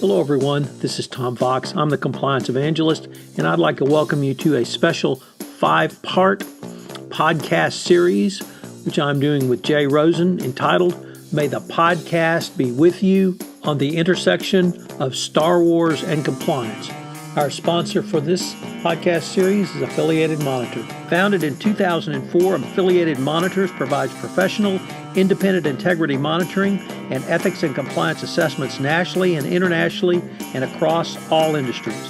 Hello everyone, this is Tom Fox. I'm the Compliance Evangelist, and I'd like to welcome you to a special 5-part podcast series, which I'm doing with Jay Rosen, entitled, May the Podcast Be With You, on the intersection of Star Wars and compliance. Our sponsor for this podcast series is Affiliated Monitor. Founded in 2004, Affiliated Monitors provides professional, independent integrity monitoring and ethics and compliance assessments nationally and internationally and across all industries.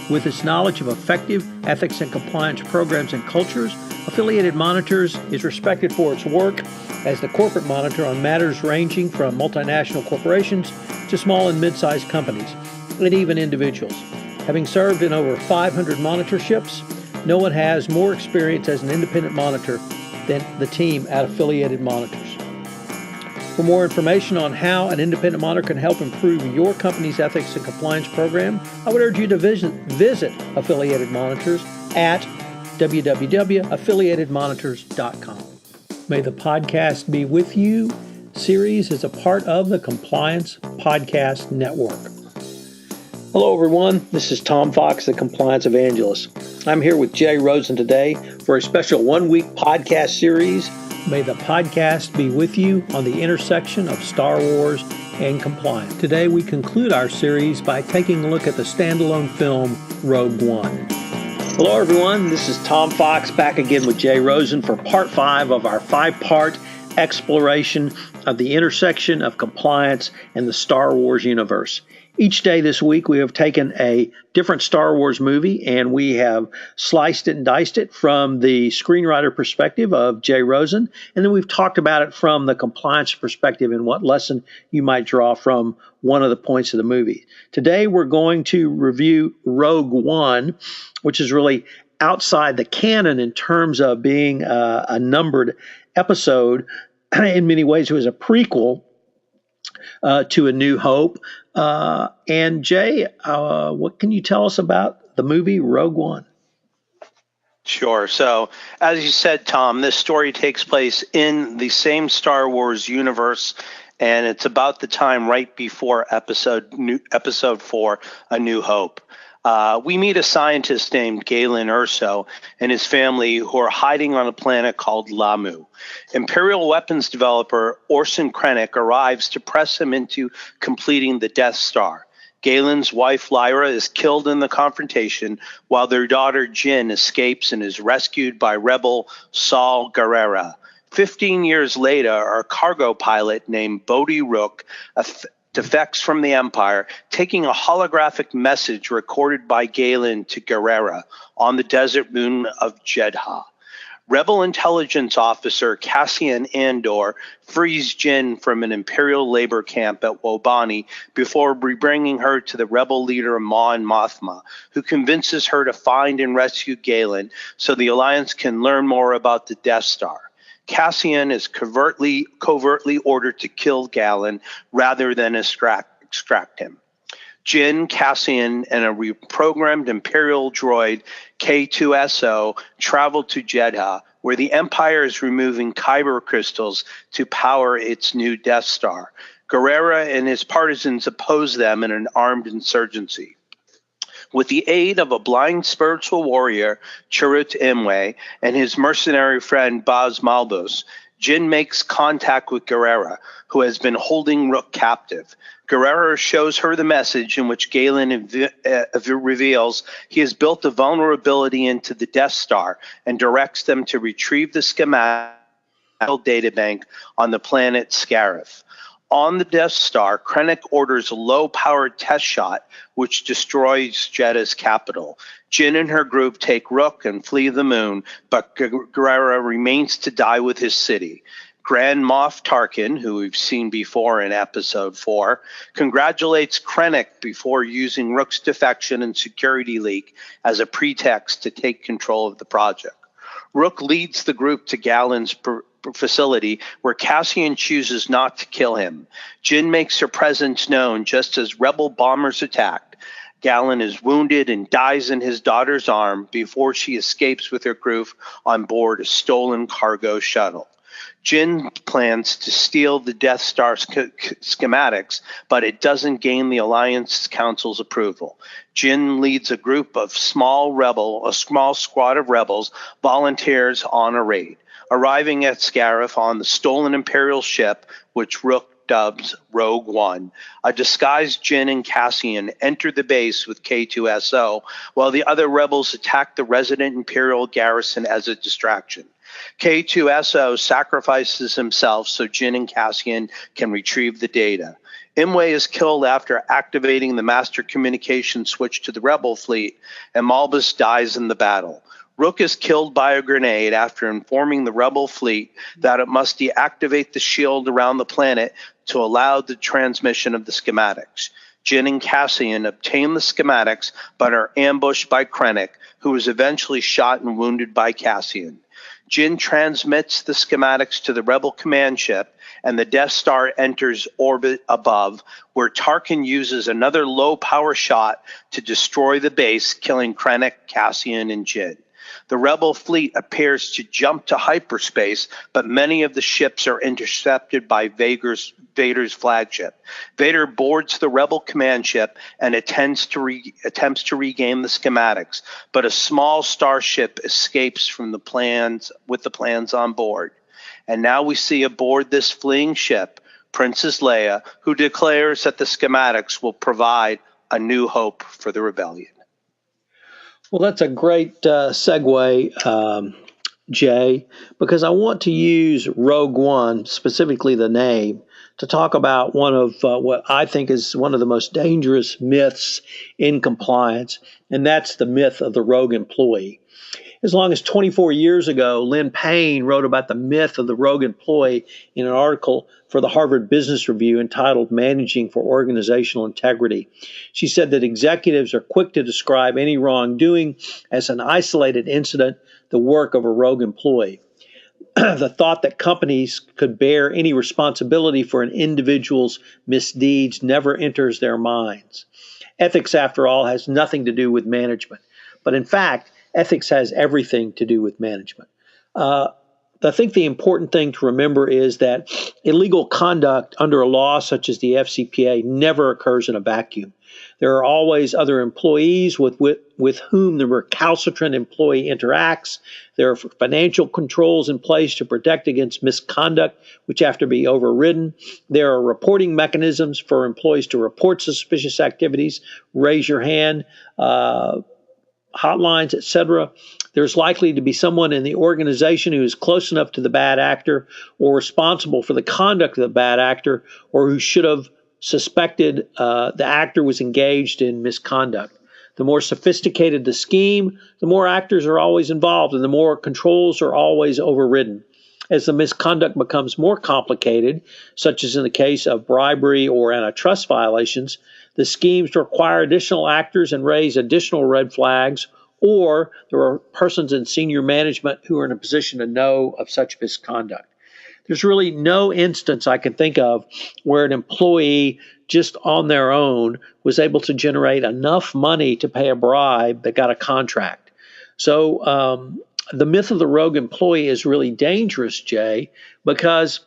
With its knowledge of effective ethics and compliance programs and cultures, Affiliated Monitors is respected for its work as the corporate monitor on matters ranging from multinational corporations to small and mid-sized companies, and even individuals. Having served in over 500 monitorships, no one has more experience as an independent monitor than the team at Affiliated Monitors. For more information on how an independent monitor can help improve your company's ethics and compliance program, I would urge you to visit Affiliated Monitors at www.affiliatedmonitors.com. May the Podcast Be With You series is a part of the Compliance Podcast Network. Hello everyone, this is Tom Fox, the Compliance Evangelist. I'm here with Jay Rosen today for a special 1-week podcast series, May the Podcast Be With You, on the intersection of Star Wars and compliance. Today we conclude our series by taking a look at the standalone film, Rogue One. Hello everyone, this is Tom Fox back again with Jay Rosen for part 5 of our 5-part exploration of the intersection of compliance and the Star Wars universe. Each day this week, we have taken a different Star Wars movie and we have sliced it and diced it from the screenwriter perspective of Jay Rosen. And then we've talked about it from the compliance perspective and what lesson you might draw from one of the points of the movie. Today, we're going to review Rogue One, which is really outside the canon in terms of being a numbered episode. In many ways, it was a prequel to A New Hope. And Jay, what can you tell us about the movie Rogue One? Sure. So, as you said, Tom, this story takes place in the same Star Wars universe, and it's about the time right before episode 4, A New Hope. We meet a scientist named Galen Erso and his family who are hiding on a planet called Lamu. Imperial weapons developer Orson Krennic arrives to press him into completing the Death Star. Galen's wife Lyra is killed in the confrontation, while their daughter Jyn escapes and is rescued by rebel Saul Guerrera. 15 years later, a cargo pilot named Bodhi Rook defects from the Empire, taking a holographic message recorded by Galen to Guerrera on the desert moon of Jedha. Rebel intelligence officer Cassian Andor frees Jyn from an Imperial labor camp at Wobani before bringing her to the rebel leader Mon Mothma, who convinces her to find and rescue Galen so the Alliance can learn more about the Death Star. Cassian is covertly ordered to kill Galen rather than extract him. Jyn, Cassian, and a reprogrammed Imperial droid, K2SO, travel to Jedha, where the Empire is removing kyber crystals to power its new Death Star. Guerrera and his partisans oppose them in an armed insurgency. With the aid of a blind spiritual warrior, Chirrut Imwe, and his mercenary friend Baz Malbus, Jyn makes contact with Guerrera, who has been holding Rook captive. Guerrera shows her the message in which Galen reveals he has built a vulnerability into the Death Star and directs them to retrieve the schematic databank on the planet Scarif. On the Death Star, Krennic orders a low-powered test shot which destroys Jedha's capital. Jyn and her group take Rook and flee the moon, but Guerrera remains to die with his city. Grand Moff Tarkin, who we've seen before in Episode 4, congratulates Krennic before using Rook's defection and security leak as a pretext to take control of the project. Rook leads the group to Galen's facility, where Cassian chooses not to kill him. Jyn makes her presence known just as rebel bombers attack. Galen is wounded and dies in his daughter's arm before she escapes with her crew on board a stolen cargo shuttle. Jin plans to steal the Death Star schematics, but it doesn't gain the Alliance Council's approval. Jin leads a small squad of rebels, volunteers on a raid. Arriving at Scarif on the stolen Imperial ship, which Rook dubs Rogue One, a disguised Jin and Cassian enter the base with K2SO, while the other rebels attack the resident Imperial garrison as a distraction. K2SO sacrifices himself so Jin and Cassian can retrieve the data. Imwe is killed after activating the master communication switch to the rebel fleet, and Malbus dies in the battle. Rook is killed by a grenade after informing the rebel fleet that it must deactivate the shield around the planet to allow the transmission of the schematics. Jin and Cassian obtain the schematics but are ambushed by Krennic, who is eventually shot and wounded by Cassian. Jin transmits the schematics to the rebel command ship, and the Death Star enters orbit above, where Tarkin uses another low-power shot to destroy the base, killing Krennic, Cassian, and Jin. The rebel fleet appears to jump to hyperspace, but many of the ships are intercepted by Vader's flagship. Vader boards the rebel command ship and attempts to regain the schematics, but a small starship escapes with the plans on board. And now we see aboard this fleeing ship Princess Leia, who declares that the schematics will provide a new hope for the rebellion. Well, that's a great segue, Jay, because I want to use Rogue One, specifically the name, to talk about one of what I think is one of the most dangerous myths in compliance, and that's the myth of the rogue employee. As long as 24 years ago, Lynn Payne wrote about the myth of the rogue employee in an article for the Harvard Business Review entitled Managing for Organizational Integrity. She said that executives are quick to describe any wrongdoing as an isolated incident, the work of a rogue employee. The thought that companies could bear any responsibility for an individual's misdeeds never enters their minds. Ethics, after all, has nothing to do with management. But in fact, ethics has everything to do with management. I think the important thing to remember is that illegal conduct under a law such as the FCPA never occurs in a vacuum. There are always other employees with whom the recalcitrant employee interacts. There are financial controls in place to protect against misconduct, which have to be overridden. There are reporting mechanisms for employees to report suspicious activities, raise your hand, hotlines, etc. There's likely to be someone in the organization who is close enough to the bad actor or responsible for the conduct of the bad actor, or who should have suspected the actor was engaged in misconduct. The more sophisticated the scheme, the more actors are always involved and the more controls are always overridden. As the misconduct becomes more complicated, such as in the case of bribery or antitrust violations, the schemes require additional actors and raise additional red flags, or there are persons in senior management who are in a position to know of such misconduct. There's really no instance I can think of where an employee just on their own was able to generate enough money to pay a bribe that got a contract. So the myth of the rogue employee is really dangerous, Jay, because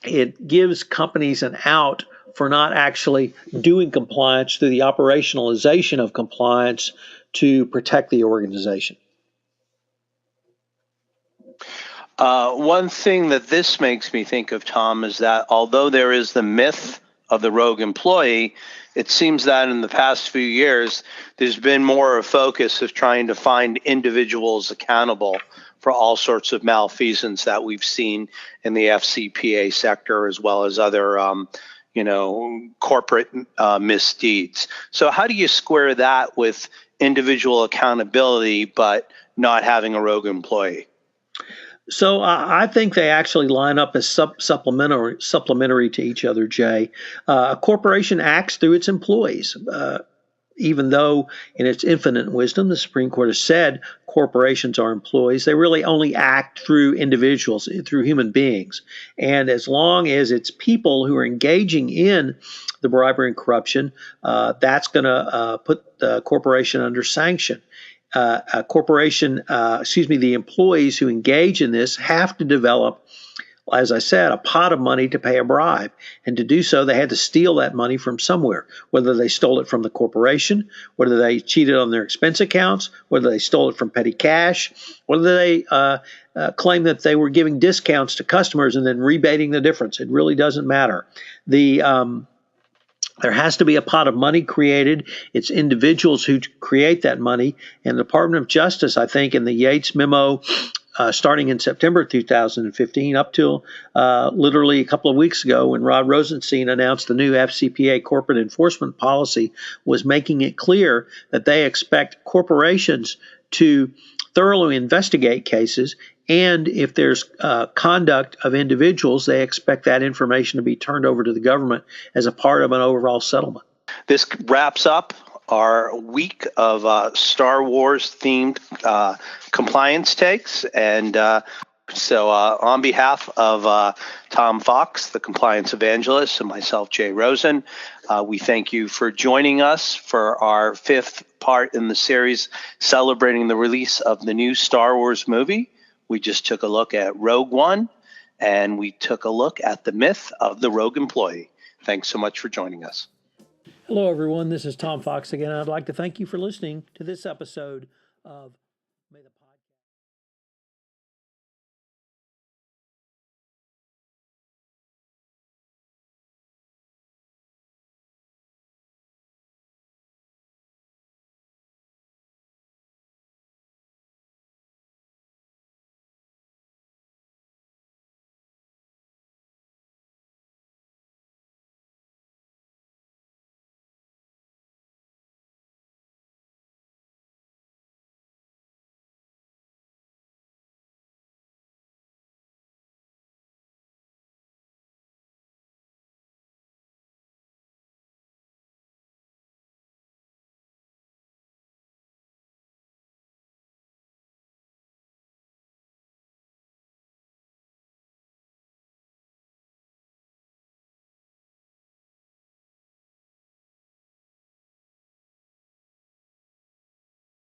it gives companies an out for not actually doing compliance through the operationalization of compliance to protect the organization. One thing that this makes me think of, Tom, is that although there is the myth of the rogue employee, it seems that in the past few years, there's been more of a focus of trying to find individuals accountable for all sorts of malfeasance that we've seen in the FCPA sector, as well as other corporate misdeeds. So how do you square that with individual accountability, but not having a rogue employee? So I think they actually line up as supplementary to each other, Jay. A corporation acts through its employees. Even though in its infinite wisdom, the Supreme Court has said corporations are employees, they really only act through individuals, through human beings. And as long as it's people who are engaging in the bribery and corruption, that's going to put the corporation under sanction. The employees who engage in this have to develop as I said, a pot of money to pay a bribe. And to do so, they had to steal that money from somewhere, whether they stole it from the corporation, whether they cheated on their expense accounts, whether they stole it from petty cash, whether they claimed that they were giving discounts to customers and then rebating the difference. It really doesn't matter. There has to be a pot of money created. It's individuals who create that money. And the Department of Justice, I think, in the Yates memo, starting in September 2015 up till literally a couple of weeks ago when Rod Rosenstein announced the new FCPA corporate enforcement policy, was making it clear that they expect corporations to thoroughly investigate cases, and if there's conduct of individuals, they expect that information to be turned over to the government as a part of an overall settlement. This wraps up our week of Star Wars themed compliance takes. And so on behalf of Tom Fox, the compliance evangelist, and myself, Jay Rosen, we thank you for joining us for our fifth part in the series celebrating the release of the new Star Wars movie. We just took a look at Rogue One, and we took a look at the myth of the rogue employee. Thanks so much for joining us. Hello, everyone. This is Tom Fox again. I'd like to thank you for listening to this episode of May the